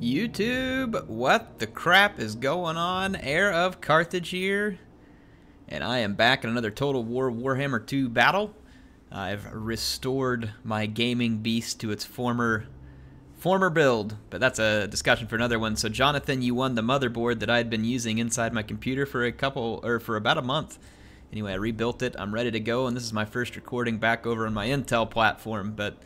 YouTube, what the crap is going on? HeirofCarthage here, and I am back in another Total War Warhammer 2 battle. I've restored my gaming beast to its former build, but that's a discussion for another one. So Jonathan, you won the motherboard that I had been using inside my computer for about a month. Anyway, I rebuilt it. I'm ready to go, and this is my first recording back over on my Intel platform. But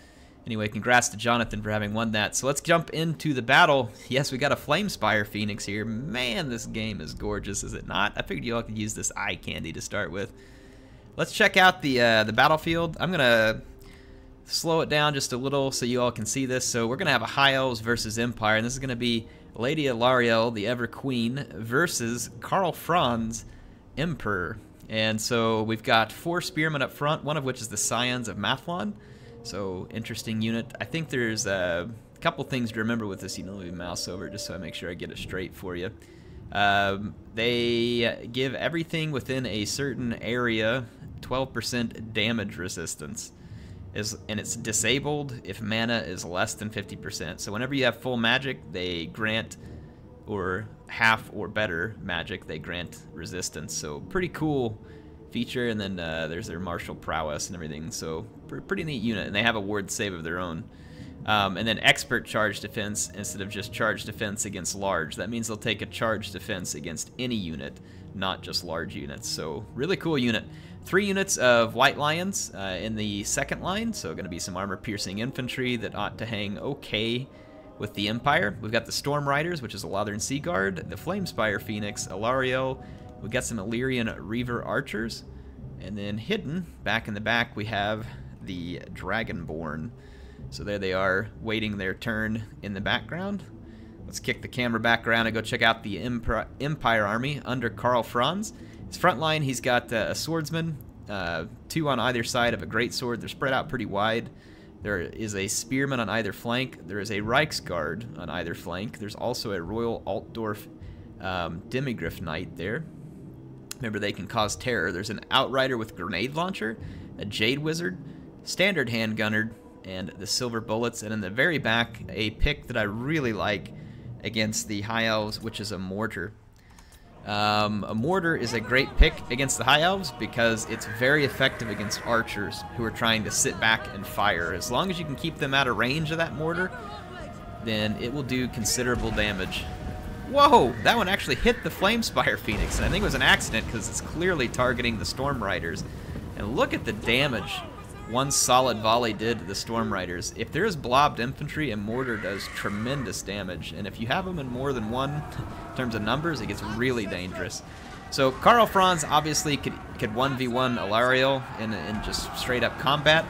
anyway, congrats to Jonathan for having won that. So let's jump into the battle. Yes, we got a Flamespire Phoenix here. Man, this game is gorgeous, is it not? I figured you all could use this eye candy to start with. Let's check out the battlefield. I'm gonna slow it down just a little so you all can see this. So we're gonna have a High Elves versus Empire, and this is gonna be Lady Alarielle, the Ever Queen, versus Karl Franz, Emperor. And so we've got 4 spearmen up front, one of which is the Scions of Mathlon. So interesting unit. I think there's a couple things to remember with this. You know, let me mouse over just so I make sure I get it straight for you. They give everything within a certain area 12% damage resistance. And it's disabled if mana is less than 50%. So whenever you have full magic, they grant, or half or better magic, they grant resistance. So pretty cool feature. And then there's their martial prowess and everything. So pretty neat unit. And they have a ward save of their own. And then expert charge defense instead of just charge defense against large. That means they'll take a charge defense against any unit, not just large units. So really cool unit. 3 units of White Lions in the second line. So going to be some armor-piercing infantry that ought to hang okay with the Empire. We've got the Storm Riders, which is a Lothern Sea Guard, the Flamespire Phoenix, Alarielle. We've got some Illyrian Reaver Archers. And then hidden, back in the back, we have the Dragonborn. So there they are, waiting their turn in the background. Let's kick the camera back around and go check out the Empire army under Karl Franz. His front line, he's got a swordsman, 2 on either side of a greatsword. They're spread out pretty wide. There is a spearman on either flank. There is a Reichsguard on either flank. There's also a Royal Altdorf Demigryph Knight there. Remember, they can cause terror. There's an Outrider with grenade launcher, a Jade Wizard, standard handgunner, and the Silver Bullets. And in the very back, a pick that I really like against the High Elves, which is a Mortar. A Mortar is a great pick against the High Elves because it's very effective against archers who are trying to sit back and fire. As long as you can keep them out of range of that Mortar, then it will do considerable damage. Whoa! That one actually hit the Flamespire Phoenix, and I think it was an accident because it's clearly targeting the Storm Riders. And look at the damage one solid volley did to the Storm Riders. If there's blobbed infantry, a Mortar does tremendous damage, and if you have them in more than one in terms of numbers, it gets really dangerous. So Karl Franz obviously could 1v1 Alarielle in just straight up combat.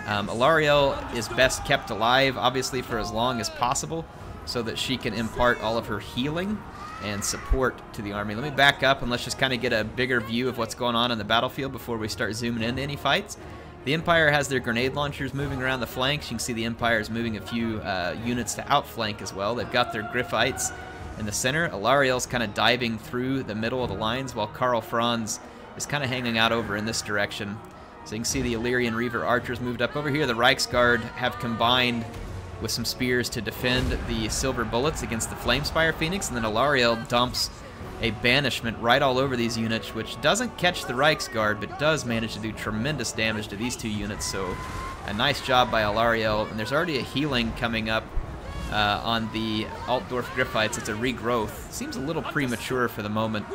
Alarielle is best kept alive, obviously, for as long as possible, so that she can impart all of her healing and support to the army. Let me back up and let's just kind of get a bigger view of what's going on in the battlefield before we start zooming into any fights. The Empire has their grenade launchers moving around the flanks. You can see the Empire is moving a few units to outflank as well. They've got their Griffites in the center. Alarielle's kind of diving through the middle of the lines while Karl Franz is kind of hanging out over in this direction. So you can see the Illyrian Reaver Archers moved up over here. The Reichsguard have combined with some spears to defend the Silver Bullets against the Flamespire Phoenix, and then Alarielle dumps a banishment right all over these units, which doesn't catch the Reichsguard, but does manage to do tremendous damage to these 2 units. So a nice job by Alarielle. And there's already a healing coming up on the Altdorf Griffites. It's a regrowth. Seems a little premature for the moment.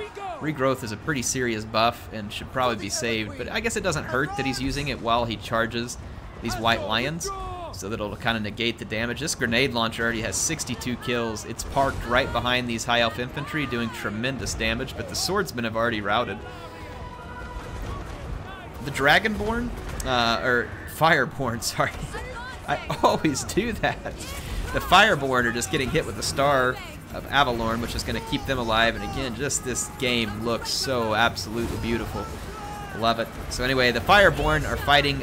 Regrowth is a pretty serious buff and should probably be saved, but I guess it doesn't hurt that he's using it while he charges these White Lions, so that it'll kind of negate the damage. This grenade launcher already has 62 kills. It's parked right behind these High Elf infantry, doing tremendous damage, but the swordsmen have already routed. The Dragonborn, or Fireborn, sorry. I always do that. The Fireborn are just getting hit with the Star of Avalorn, which is going to keep them alive. And again, just this game looks so absolutely beautiful. Love it. So anyway, the Fireborn are fighting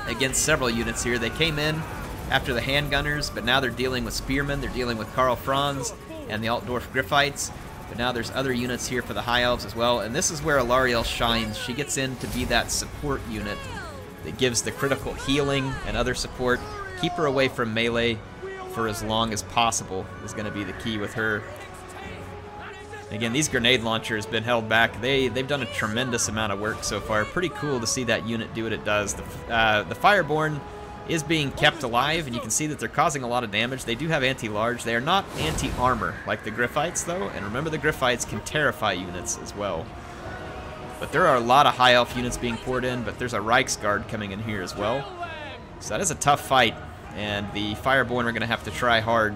against several units here. They came in after the handgunners, but now they're dealing with spearmen. They're dealing with Karl Franz and the Altdorf Griffites. But now there's other units here for the High Elves as well. And this is where Alarielle shines. She gets in to be that support unit that gives the critical healing and other support. Keep her away from melee. for as long as possible is going to be the key with her. Again, these grenade launchers been held back. They've done a tremendous amount of work so far. Pretty cool to see that unit do what it does. The Fireborn is being kept alive, and you can see that they're causing a lot of damage. They do have anti-large. They are not anti-armor like the Griffites, though. And remember, the Griffites can terrify units as well. But there are a lot of high elf units being poured in, but there's a Reiksguard coming in here as well. So that is a tough fight, and the Fireborn are going to have to try hard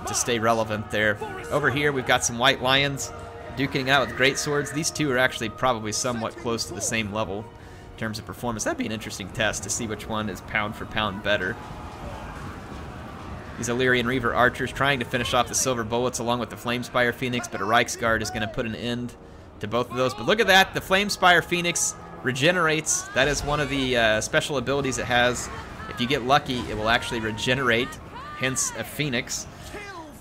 to stay relevant there. Over here, we've got some White Lions duking out with great swords. These two are actually probably somewhat close to the same level in terms of performance. That'd be an interesting test to see which one is pound for pound better. These Illyrian Reaver archers trying to finish off the Silver Bullets along with the Flamespire Phoenix, but a Reiksguard is going to put an end to both of those. But look at that, the Flamespire Phoenix regenerates. That is one of the special abilities it has. If you get lucky, it will actually regenerate, hence a Phoenix.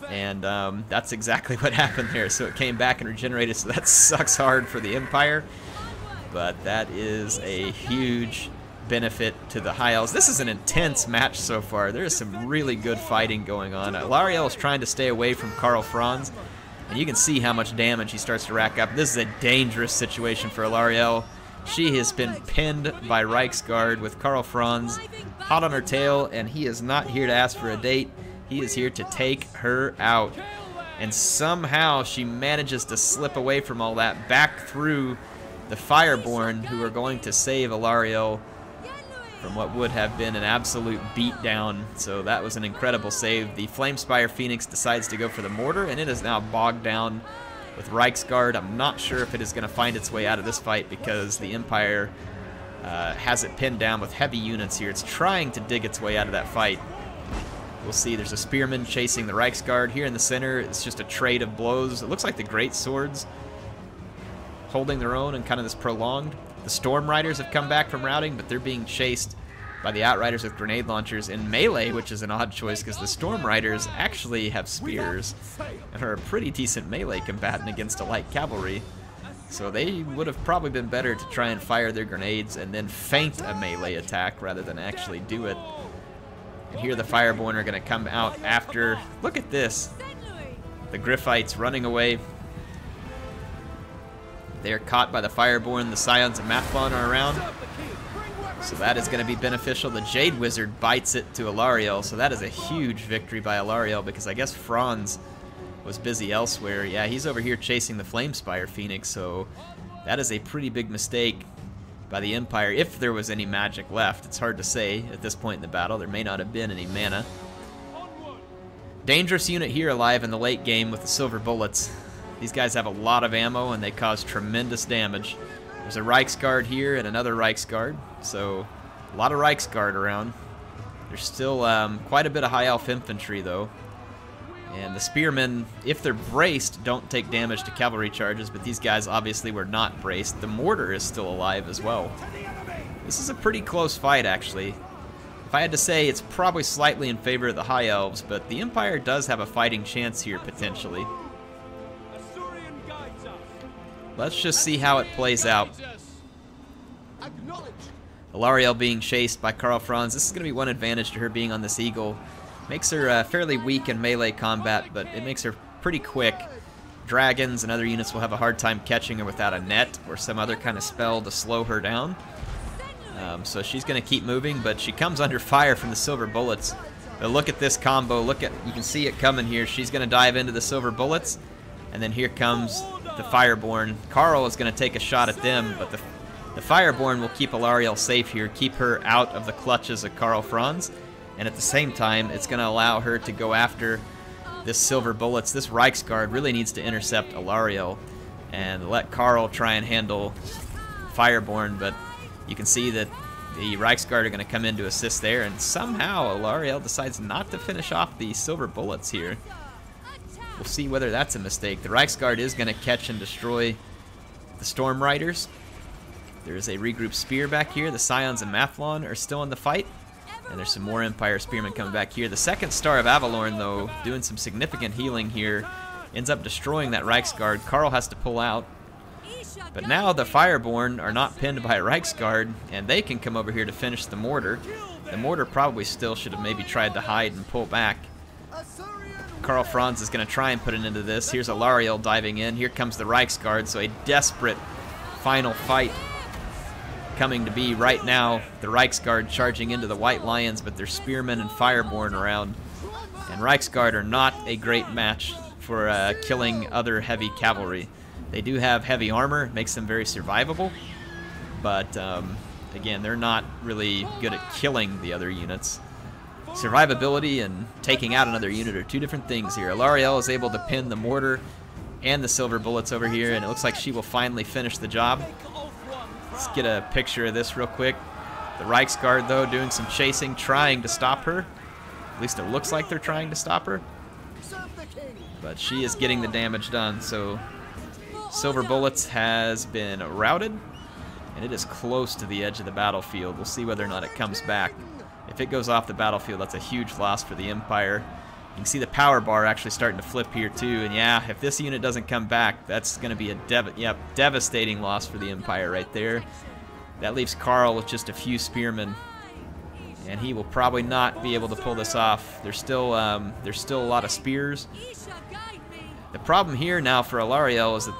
And that's exactly what happened there. So it came back and regenerated, so that sucks hard for the Empire. But that is a huge benefit to the High Elves. This is an intense match so far. There is some really good fighting going on. Alarielle is trying to stay away from Karl Franz, and you can see how much damage he starts to rack up. This is a dangerous situation for Alarielle. She has been pinned by Reiksguard with Karl Franz hot on her tail, and he is not here to ask for a date. He is here to take her out. And somehow she manages to slip away from all that back through the Fireborn, who are going to save Alarielle from what would have been an absolute beatdown. So that was an incredible save. The Flamespire Phoenix decides to go for the mortar, and it is now bogged down with Reiksguard. I'm not sure if it is going to find its way out of this fight because the Empire has it pinned down with heavy units here. It's trying to dig its way out of that fight. We'll see. There's a spearman chasing the Reiksguard. Here in the center, it's just a trade of blows. It looks like the Great Swords holding their own and kind of this prolonged. The Storm Riders have come back from routing, but they're being chased by the Outriders with grenade launchers in melee, which is an odd choice because the Storm Riders actually have spears and are a pretty decent melee combatant against a light cavalry. So they would have probably been better to try and fire their grenades and then feint a melee attack rather than actually do it. And here the Fireborn are going to come out after. Look at this. The Griffites running away. They are caught by the Fireborn. The Scions of Mathlon are around. So that is going to be beneficial. The Jade Wizard bites it to Alarielle. So that is a huge victory by Alarielle because I guess Franz was busy elsewhere. Yeah, he's over here chasing the Flamespire Phoenix. So that is a pretty big mistake by the Empire, if there was any magic left. It's hard to say at this point in the battle. There may not have been any mana. Dangerous unit here alive in the late game with the Silver Bullets. These guys have a lot of ammo and they cause tremendous damage. There's a Reiksguard here and another Reiksguard, so a lot of Reiksguard around. There's still quite a bit of High Elf infantry though. And the spearmen, if they're braced, don't take damage to cavalry charges, but these guys obviously were not braced. The mortar is still alive as well. This is a pretty close fight, actually. If I had to say, it's probably slightly in favor of the High Elves, but the Empire does have a fighting chance here, potentially. Let's just see how it plays out. Alarielle being chased by Karl Franz. This is going to be one advantage to her being on this eagle. Makes her fairly weak in melee combat, but it makes her pretty quick. Dragons and other units will have a hard time catching her without a net or some other kind of spell to slow her down. So she's going to keep moving, but she comes under fire from the Silver Bullets. But look at this combo. You can see it coming here. She's going to dive into the Silver Bullets, and then here comes the Fireborn. Karl is going to take a shot at them, but the Fireborn will keep Alarielle safe here, keep her out of the clutches of Karl Franz. And at the same time, it's going to allow her to go after this Silver Bullets. This Reiksguard really needs to intercept Alarielle and let Karl try and handle Fireborn. But you can see that the Reiksguard are going to come in to assist there. And somehow Alarielle decides not to finish off the Silver Bullets here. We'll see whether that's a mistake. The Reiksguard is going to catch and destroy the Storm Riders. There is a regrouped spear back here. The Scions and Mathlon are still in the fight. And there's some more Empire Spearmen coming back here. The second Star of Avalorn, though, doing some significant healing here, ends up destroying that Reiksguard. Karl has to pull out. But now the Fireborn are not pinned by a Reiksguard, and they can come over here to finish the mortar. The mortar probably still should have maybe tried to hide and pull back. Karl Franz is going to try and put an end to this. Here's Alarielle diving in. Here comes the Reichsguard, so a desperate final fight coming to be right now. The Reichsguard charging into the White Lions, but there's Spearmen and Fireborn around. And Reichsguard are not a great match for killing other heavy cavalry. They do have heavy armor, makes them very survivable, but again, they're not really good at killing the other units. Survivability and taking out another unit are two different things here. Alarielle is able to pin the mortar and the silver bullets over here, and it looks like she will finally finish the job. Let's get a picture of this real quick. The Reichsguard, though, doing some chasing, trying to stop her. At least it looks like they're trying to stop her. But she is getting the damage done, so silver bullets has been routed, and it is close to the edge of the battlefield. We'll see whether or not it comes back. If it goes off the battlefield, that's a huge loss for the Empire. You can see the power bar actually starting to flip here too, and yeah, if this unit doesn't come back, that's going to be a devastating loss for the Empire right there. That leaves Karl with just a few spearmen, and he will probably not be able to pull this off. There's still a lot of spears. The problem here now for Alarielle is that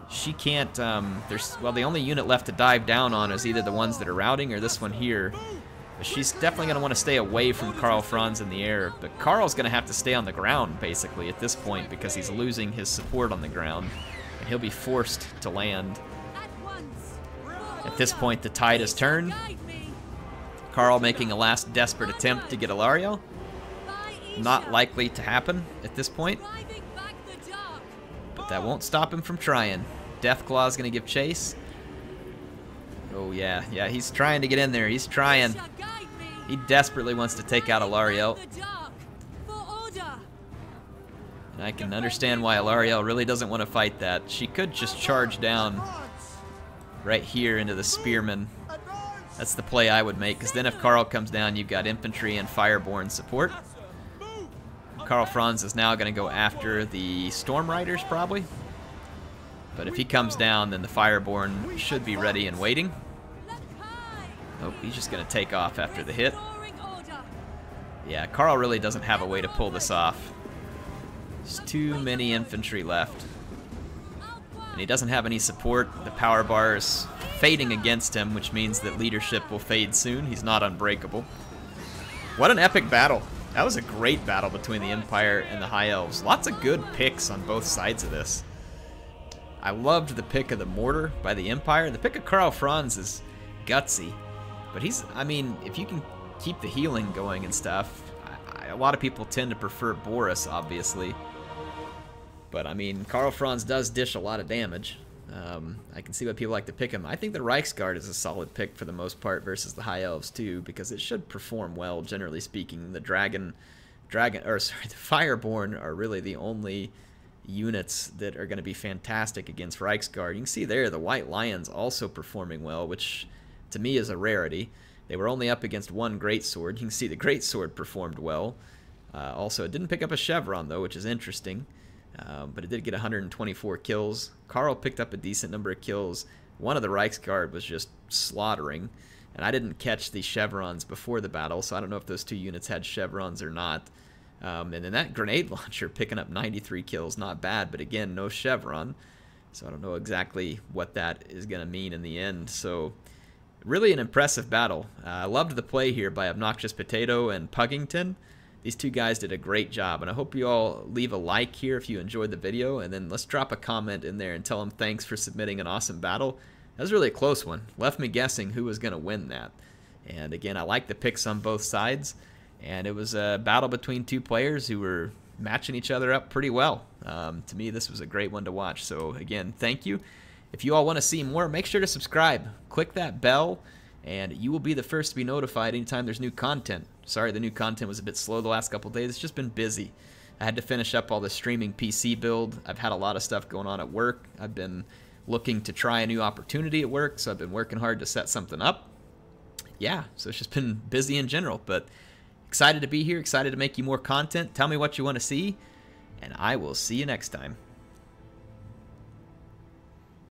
she can't. The only unit left to dive down on is either the ones that are routing or this one here. She's definitely going to want to stay away from Karl Franz in the air, but Karl's going to have to stay on the ground, basically, at this point, because he's losing his support on the ground, and he'll be forced to land. At this point, the tide has turned. Karl making a last desperate attempt to get Alarielle. Not likely to happen at this point, but that won't stop him from trying. Deathclaw's going to give chase. Oh, yeah, he's trying to get in there. He's trying. He desperately wants to take out Alarielle. And I can understand why Alarielle really doesn't want to fight that. She could just charge down right here into the spearmen. That's the play I would make, because then if Karl comes down, you've got infantry and fireborn support. Karl Franz is now going to go after the storm riders, probably. But if he comes down, then the fireborn should be ready and waiting. Nope, he's just going to take off after the hit. Yeah, Karl really doesn't have a way to pull this off. There's too many infantry left. And he doesn't have any support. The power bar is fading against him, which means that leadership will fade soon. He's not unbreakable. What an epic battle. That was a great battle between the Empire and the High Elves. Lots of good picks on both sides of this. I loved the pick of the mortar by the Empire. The pick of Karl Franz is gutsy. But I mean, if you can keep the healing going and stuff, a lot of people tend to prefer Boris, obviously. But I mean, Karl Franz does dish a lot of damage. I can see why people like to pick him. I think the Reichsguard is a solid pick for the most part versus the High Elves too, because it should perform well, generally speaking. The the Fireborn are really the only units that are going to be fantastic against Reichsguard. You can see there the White Lions also performing well, which to me is a rarity. They were only up against one greatsword. You can see the greatsword performed well. Also, it didn't pick up a chevron though, which is interesting. But it did get 124 kills. Karl picked up a decent number of kills. One of the Reichsguard was just slaughtering. And I didn't catch the chevrons before the battle, so I don't know if those two units had chevrons or not. And then that grenade launcher picking up 93 kills, not bad, but again, no chevron. So I don't know exactly what that is going to mean in the end. So really an impressive battle. I loved the play here by Obnoxious Potato and Puggington. These two guys did a great job, and I hope you all leave a like here if you enjoyed the video, and then let's drop a comment in there and tell them thanks for submitting an awesome battle. That was really a close one. Left me guessing who was going to win that. And again, I like the picks on both sides, and it was a battle between two players who were matching each other up pretty well. To me, this was a great one to watch. So again, thank you. If you all want to see more, make sure to subscribe. Click that bell, and you will be the first to be notified anytime there's new content. Sorry the new content was a bit slow the last couple days. It's just been busy. I had to finish up all the streaming PC build. I've had a lot of stuff going on at work. I've been looking to try a new opportunity at work, so I've been working hard to set something up. Yeah, so it's just been busy in general, but excited to be here, excited to make you more content. Tell me what you want to see, and I will see you next time.